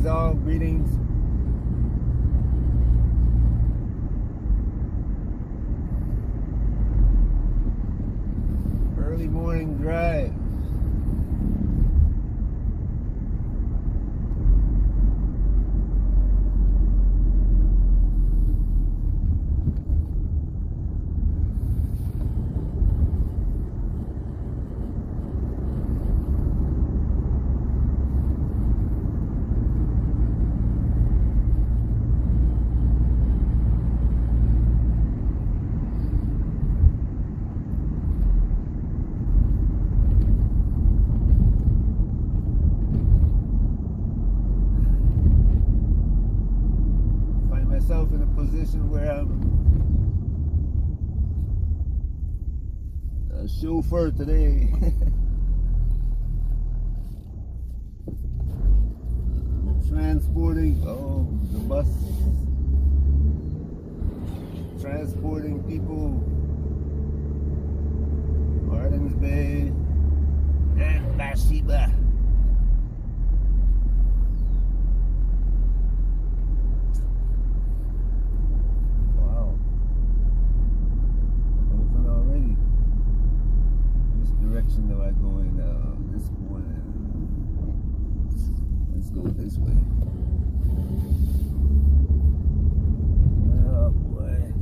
Greetings all, greetings. Early morning drive. In a position where I'm a chauffeur today. Transporting, the bus, transporting people, Gardens Bay and Bathsheba. Direction that I go in this morning. Let's go this way. Oh boy.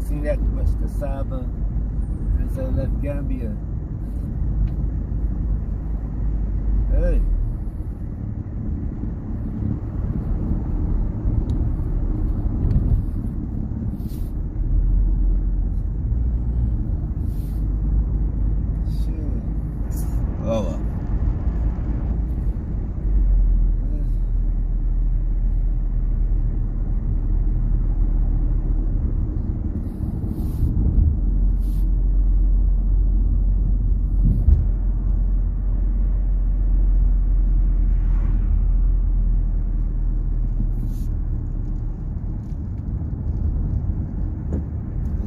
Seen that much cassava since I left Gambia. Hey. Shit. Oh well.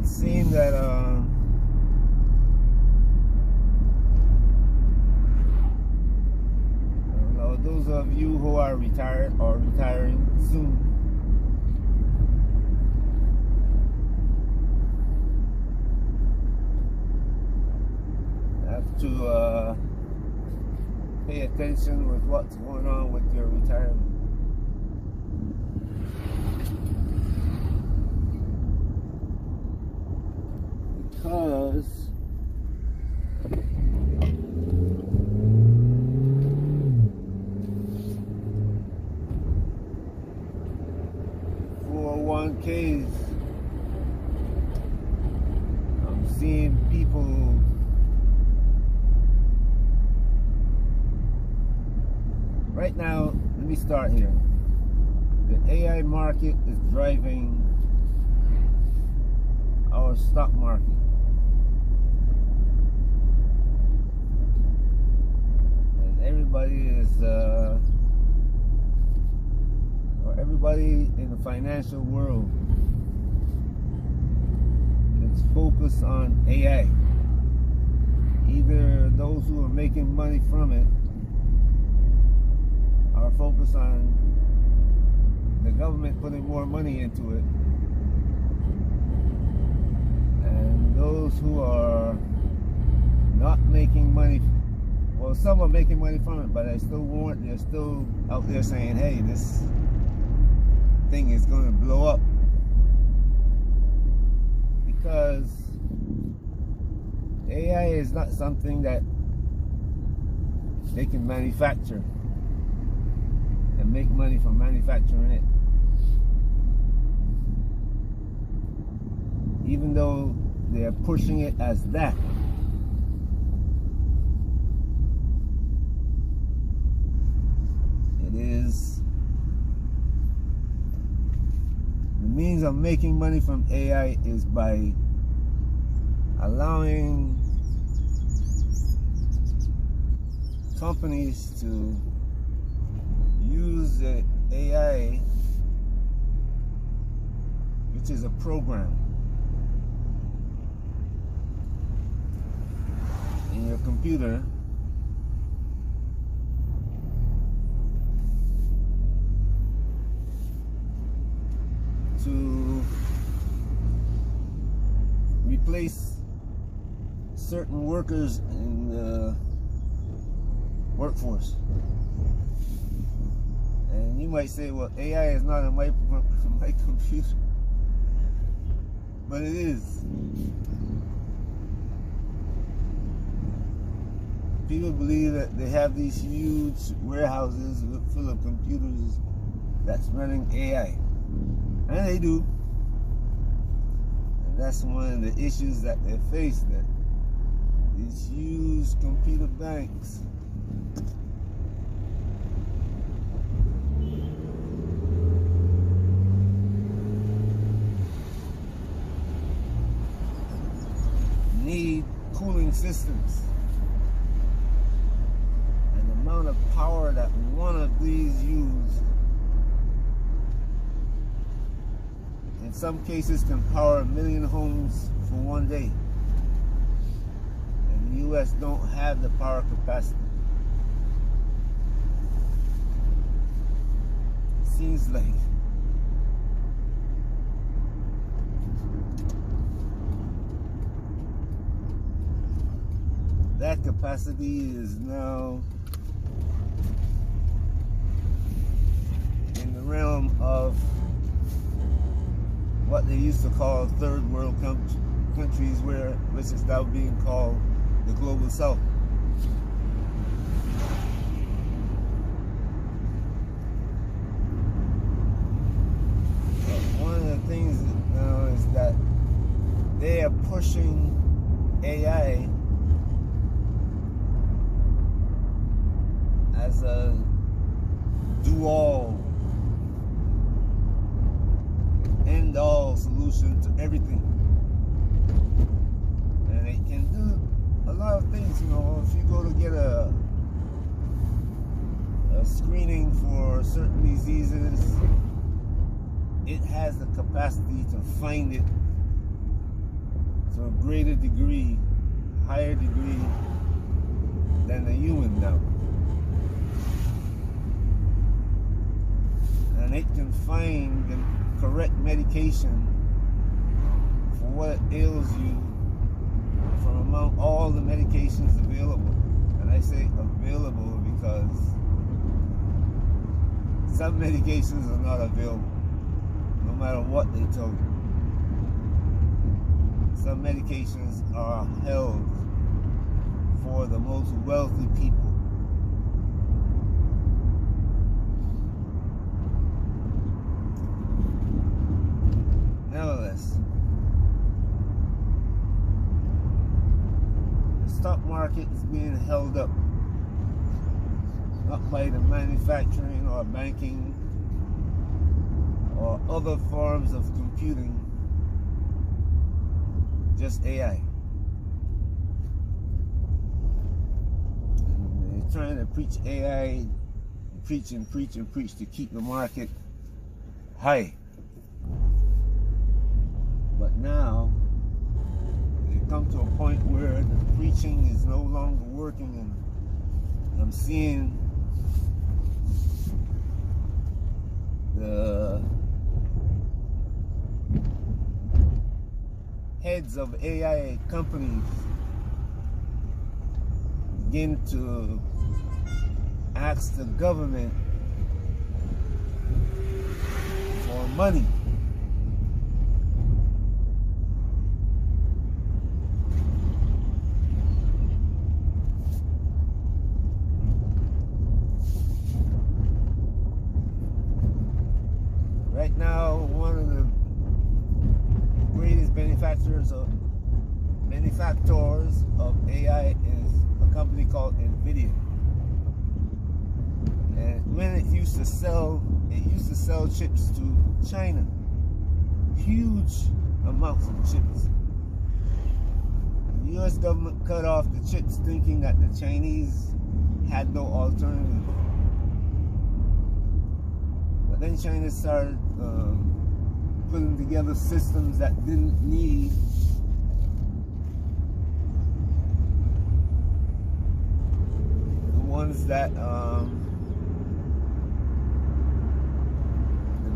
Seeing that those of you who are retired or retiring soon have to pay attention with what's going on with your retirement. Because Ks, I'm seeing people right now. Let me start here. The AI market is driving our stock market. And everybody is everybody in the financial world is focused on AI. Either those who are making money from it are focused on the government putting more money into it, and those who are not making money Well, some are making money from it, but they're still out there saying, hey, this thing is going to blow up. Because AI is not something that they can manufacture and make money from manufacturing it. Even though they're pushing it as that. It is the means of making money from AI is by allowing companies to use the AI, which is a program in your computer, to replace certain workers in the workforce. And you might say, well, AI is not on my computer, but it is. People believe that they have these huge warehouses full of computers that's running AI. And they do. And that's one of the issues that they face, that these huge computer banks need cooling systems. And the amount of power that one of these use in some cases can power 1 million homes for one day. And the US don't have the power capacity. It seems like that capacity is now in the realm of what they used to call third world countries, which is now being called the global south. But one of the things now is that they are pushing AI as a do-all, end-all solution to everything. And it can do a lot of things, you know. If you go to get a screening for certain diseases, it has the capacity to find it to a greater degree, higher degree than the human now. And it can find the correct medication for what ails you from among all the medications available. And I say available because some medications are not available, no matter what they tell you. Some medications are held for the most wealthy people. Nevertheless, the stock market is being held up not by the manufacturing or banking or other forms of computing, just AI. And they're trying to preach AI, preach and preach and preach to keep the market high. But now, they come to a point where the preaching is no longer working, and I'm seeing the heads of AI companies begin to ask the government for money. Right now, one of the greatest manufacturers of AI is a company called NVIDIA. And when it used to sell chips to China, huge amounts of chips. The U.S. government cut off the chips, thinking that the Chinese had no alternative. But then China started putting together systems that didn't need the ones that the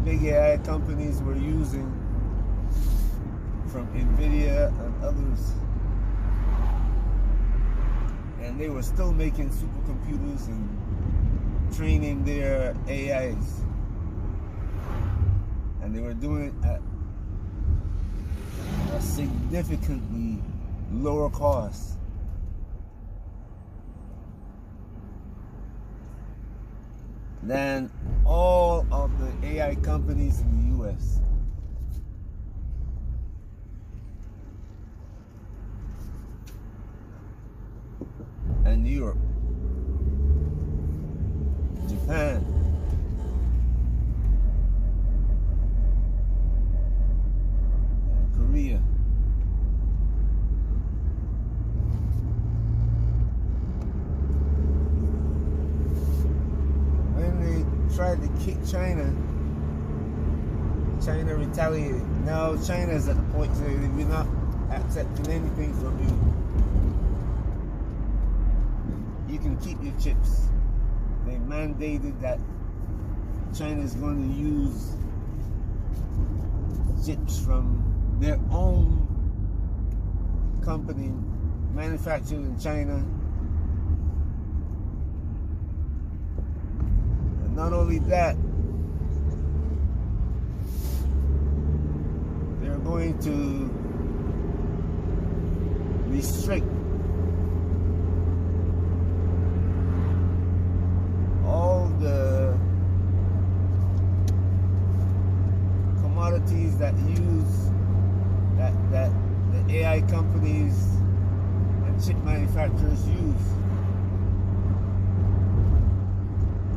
big AI companies were using from NVIDIA and others. And they were still making supercomputers and training their AIs. And they were doing it at a significantly lower cost. Than all of the AI companies in the US. And Europe, Japan, and Korea. When they tried to kick China, China retaliated. Now China is at the point where we're not accepting anything from you. You can keep your chips. They mandated that China is going to use chips from their own company manufactured in China. And not only that, they're going to restrict all the commodities that the AI companies and chip manufacturers use.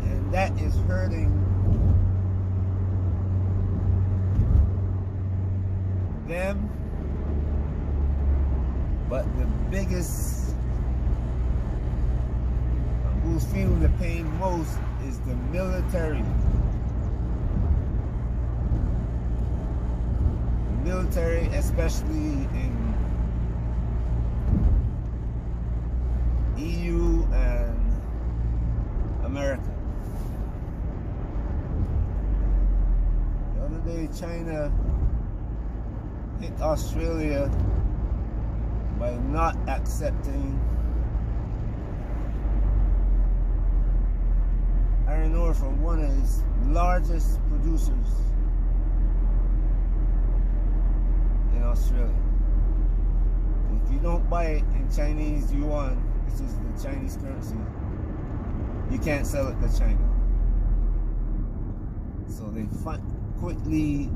And that is hurting them, but the biggest, who's feeling the pain most, is the military. The military, especially in EU and America. The other day, China hit Australia by not accepting iron ore from one of its largest producers in Australia. If you don't buy it in Chinese yuan, which is the Chinese currency, you can't sell it to China. So they quickly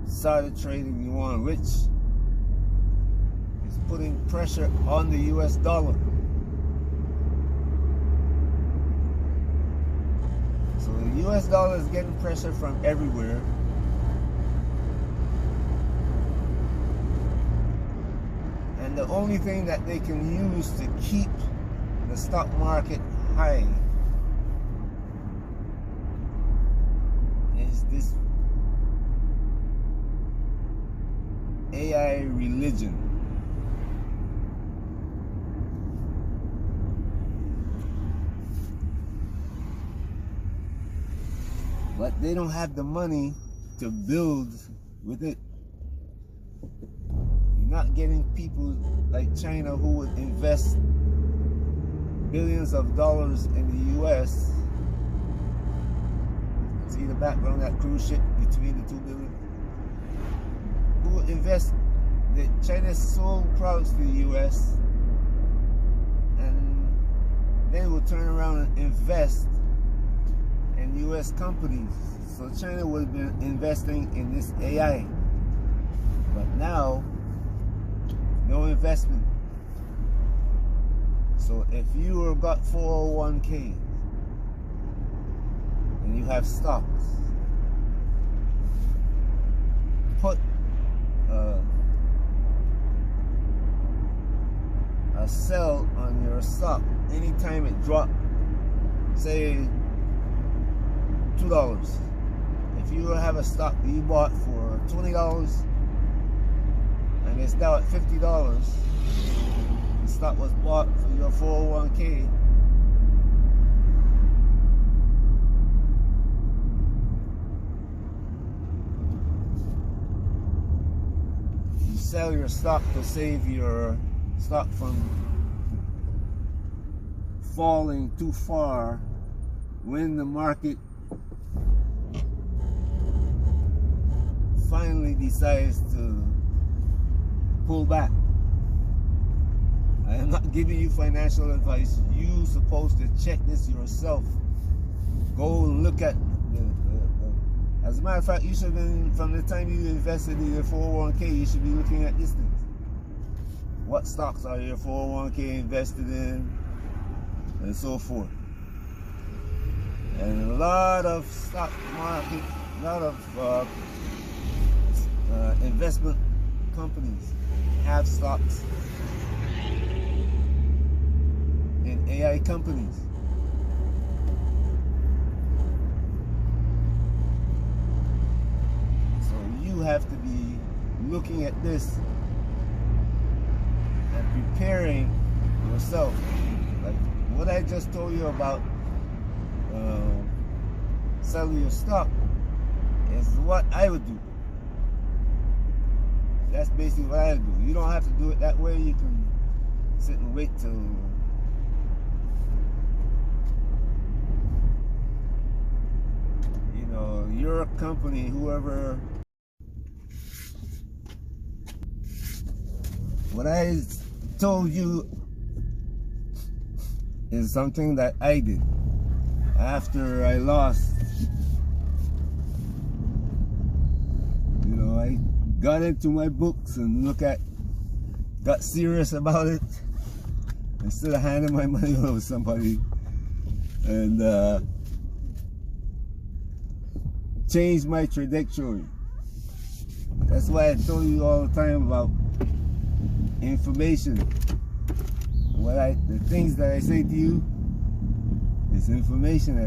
started trading yuan, which is putting pressure on the US dollar. So the US dollar is getting pressure from everywhere. And the only thing that they can use to keep the stock market high is this AI religion. But they don't have the money to build with it. You're not getting people like China who would invest billions of dollars in the U.S. See the background of that cruise ship between the 2 billion? Who would invest? China sold products to the U.S. and then will turn around and invest in U.S. companies. So China would have been investing in this AI. But now, no investment. So if you got 401k and you have stocks, put a sell on your stock anytime it dropped, say $2. If you have a stock that you bought for $20 and it's now at $50, the stock was bought for your 401k, you sell your stock to save your stock from falling too far when the market finally decides to pull back. I am not giving you financial advice. You're supposed to check this yourself. Go and look at as a matter of fact, you should have been, from the time you invested in your 401k, you should be looking at this thing. What stocks are your 401k invested in, and so forth. And a lot of stock market, a lot of investment companies have stocks in AI companies. So you have to be looking at this and preparing yourself. Like what I just told you about selling your stock is what I would do. That's basically what I would do. You don't have to do it that way. You can sit and wait till your company, whoever. What I told you is something that I did after I lost. I got into my books and got serious about it instead of handing my money over to somebody, and changed my trajectory. That's why I told you all the time about information. The things that I say to you is information.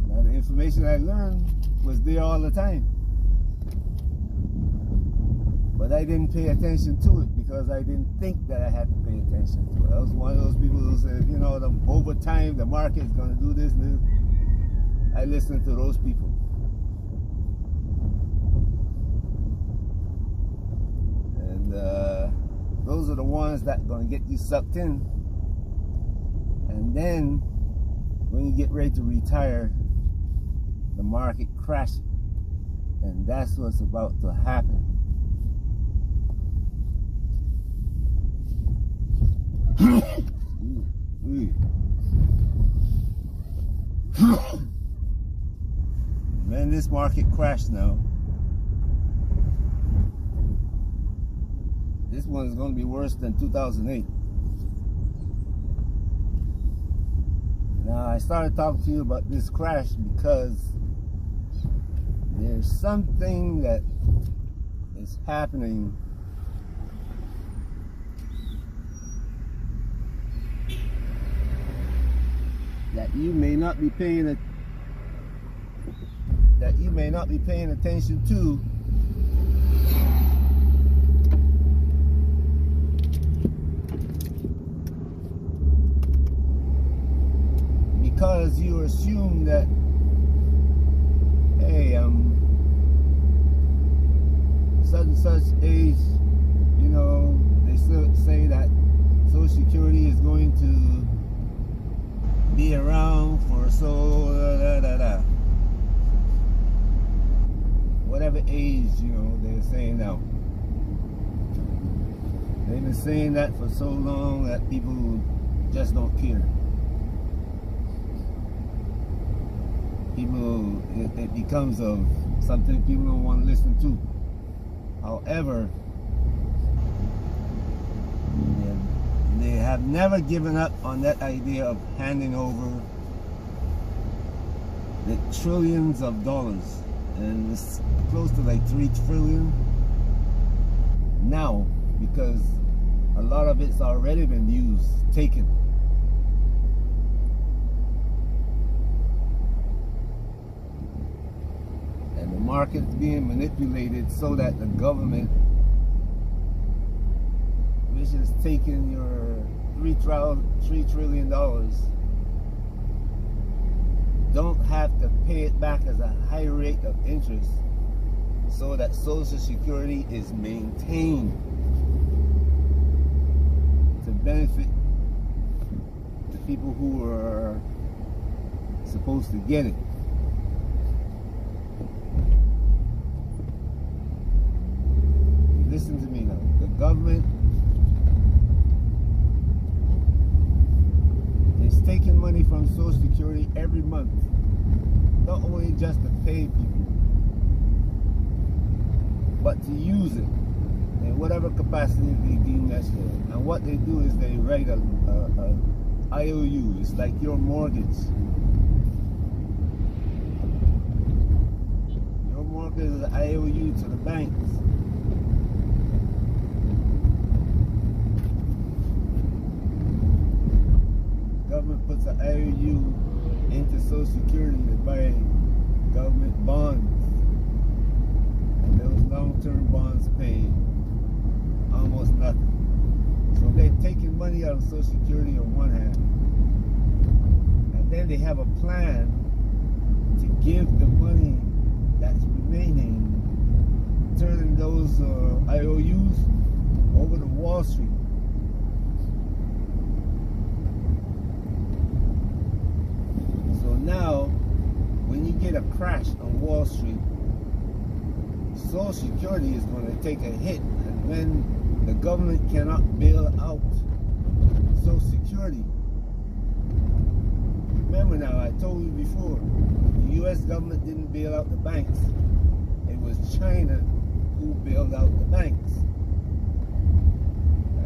Now the information I learned was there all the time, but I didn't pay attention to it because I didn't think that I had to pay attention to it. I was one of those people who said, over time the market is going to do this and this. I listened to those people. Those are the ones that are going to get you sucked in, and then when you get ready to retire, the market crashes, and that's what's about to happen. When this market crashed now, this one is going to be worse than 2008. Now, I started talking to you about this crash because there's something that is happening that you may not be paying attention to. Because you assume that, hey, never age, you know, they're saying now. They've been saying that for so long that people just don't care. People, it becomes of something people don't want to listen to. However, they have never given up on that idea of handing over the trillions of dollars, and it's close to like 3 trillion now, because a lot of it's already been used, taken. And the market's being manipulated so that the government, which is taking your $3 trillion, don't have to pay it back as a high rate of interest, so that Social Security is maintained to benefit the people who are supposed to get it. Listen to me now. The government is taking money from Social Security every month, not only just to pay people, but to use it in whatever capacity they deem necessary. And what they do is they write a IOU. It's like your mortgage. Your mortgage is an IOU to the banks. Government puts an IOU into Social Security to buy government bonds. And those long-term bonds pay almost nothing. So they're taking money out of Social Security on one hand, and then they have a plan to give the money that's remaining, turning those IOUs over to Wall Street. So now, when you get a crash on Wall Street, Social Security is going to take a hit, and when the government cannot bail out Social Security. Remember now, I told you before, the U.S. government didn't bail out the banks. It was China who bailed out the banks.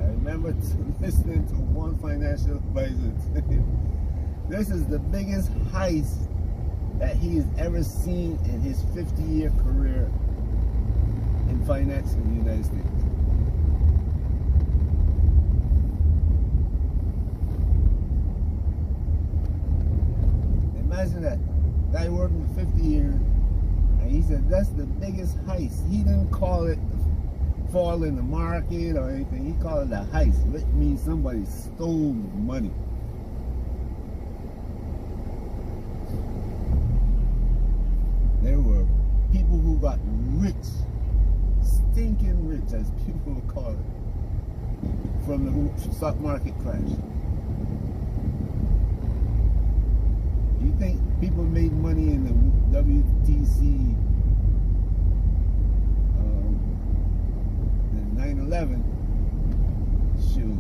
I remember listening to one financial advisor say, this is the biggest heist that he has ever seen in his 50-year career in finance in the United States. Imagine that. Guy working for 50 years, and he said that's the biggest heist. He didn't call it fall in the market or anything. He called it a heist, which means somebody stole money. There were people who got rich, stinking rich, as people would call it, from the stock market crash. You think people made money in the WTC, in 9/11? Shoot,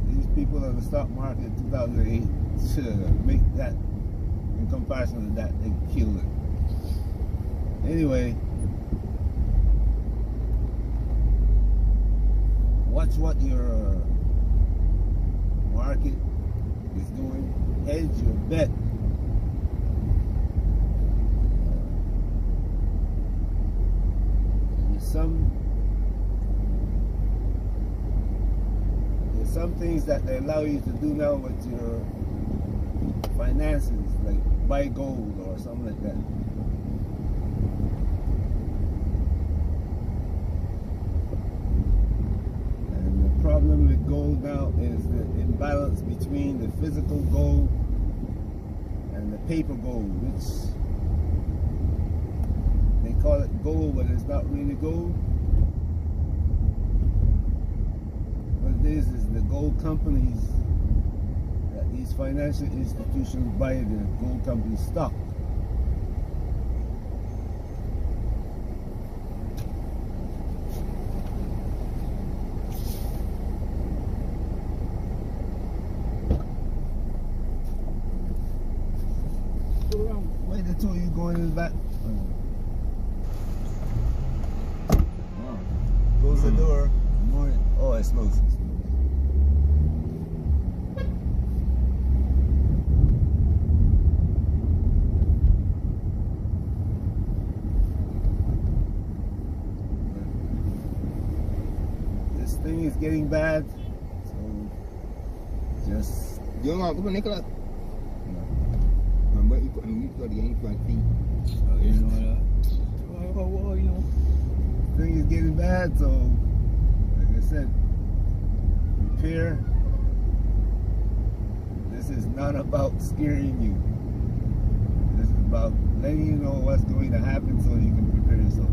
these people on the stock market in 2008 should make that. In comparison to that, they killed it. Anyway, watch what your market is doing. Hedge your bet. There's some things that they allow you to do now with your finances, like buy gold or something like that. And the problem with gold now is the imbalance between the physical gold and the paper gold, which they call it gold, but it's not really gold. What it is the gold companies, these financial institutions buy the gold company stock. at the two of you going in the back. Close the door. Good morning. Oh, it smells. This thing is getting bad, so just. Yo, man, come on, Nicolas. But you got the ain't quite feet. Oh, you know that? Whoa, you know. Thing is getting bad, so like I said, prepare. This is not about scaring you. This is about letting you know what's going to happen so you can prepare yourself.